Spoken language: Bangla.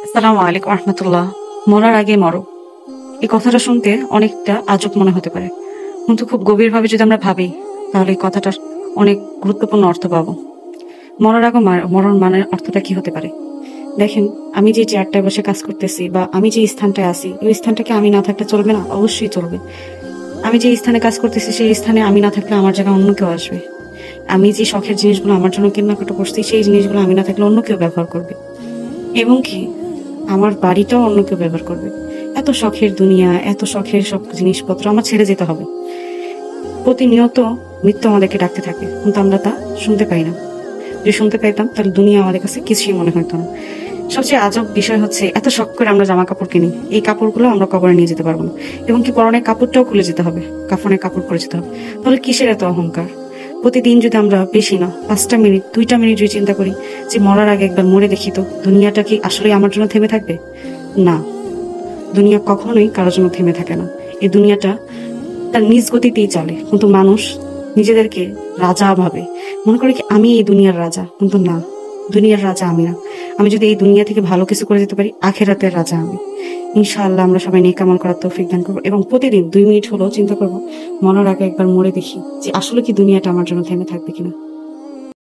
আসসালামু আলাইকুম রহমতুল্লাহ। মরার আগে মরো, এই কথাটা শুনতে অনেকটা আজব মনে হতে পারে, কিন্তু খুব গভীরভাবে যদি আমরা ভাবি তাহলে এই কথাটার অনেক গুরুত্বপূর্ণ অর্থ পাবো। মরার আগে মরণ মানের অর্থটা কি হতে পারে? দেখেন, আমি যে চেয়ারটায় বসে কাজ করতেছি বা আমি যে স্থানটায় আছি, ওই স্থানটাকে আমি না থাকলে চলবে না? অবশ্যই চলবে। আমি যে স্থানে কাজ করতেছি সেই স্থানে আমি না থাকলে আমার জায়গায় অন্য কেউ আসবে। আমি যে শখের জিনিসগুলো আমার জন্য কেনাকাটা করছি সেই জিনিসগুলো আমি না থাকলে অন্য কেউ ব্যবহার করবে, এবং কি আমার বাড়িটাও অন্য কেউ ব্যবহার করবে। এত শখের দুনিয়া, এত শখের সব জিনিসপত্র আমার ছেড়ে যেতে হবে। প্রতিনিয়ত মৃত্যু আমাদেরকে ডাকতে থাকে, কিন্তু আমরা তা শুনতে পাই না। যদি শুনতে পাইতাম তাহলে দুনিয়া আমাদের কাছে কিছুই মনে হতো না। সবচেয়ে আজব বিষয় হচ্ছে, এত শখ করে আমরা জামা কাপড় কিনি, এই কাপড়গুলো আমরা কবরে নিয়ে যেতে পারবো না, এবং কি পরনের কাপড়টাও খুলে যেতে হবে, কাফনের কাপড় পরে যেতে হবে। তাহলে কিসের এত অহংকার? প্রতিদিন যদি আমরা বেশি না 5টা মিনিট 2টা মিনিট যদি চিন্তা করি যে মরার আগে একবার মরে দেখি তো দুনিয়াটা কি আসলে আমার জন্য থেমে থাকবে? না, দুনিয়া কখনোই কারোর জন্য থেমে থাকে না। এই দুনিয়াটা তার নিজ গতিতেই চলে, কিন্তু মানুষ নিজেদেরকে রাজা ভাবে, মনে করে কি আমি এই দুনিয়ার রাজা, কিন্তু না, দুনিয়ার রাজা আমি না। আমি যদি এই দুনিয়া থেকে ভালো কিছু করে যেতে পারি, আখেরাতের রাজা আমি। ইনশাআল্লাহ আমরা সবাই নেক আমল করার তৌফিক দান করবো, এবং প্রতিদিন 2 মিনিট হলেও চিন্তা করবো মরার আগে একবার মরে দেখি যে আসলে কি দুনিয়াটা আমার জন্য থেমে থাকবে কিনা।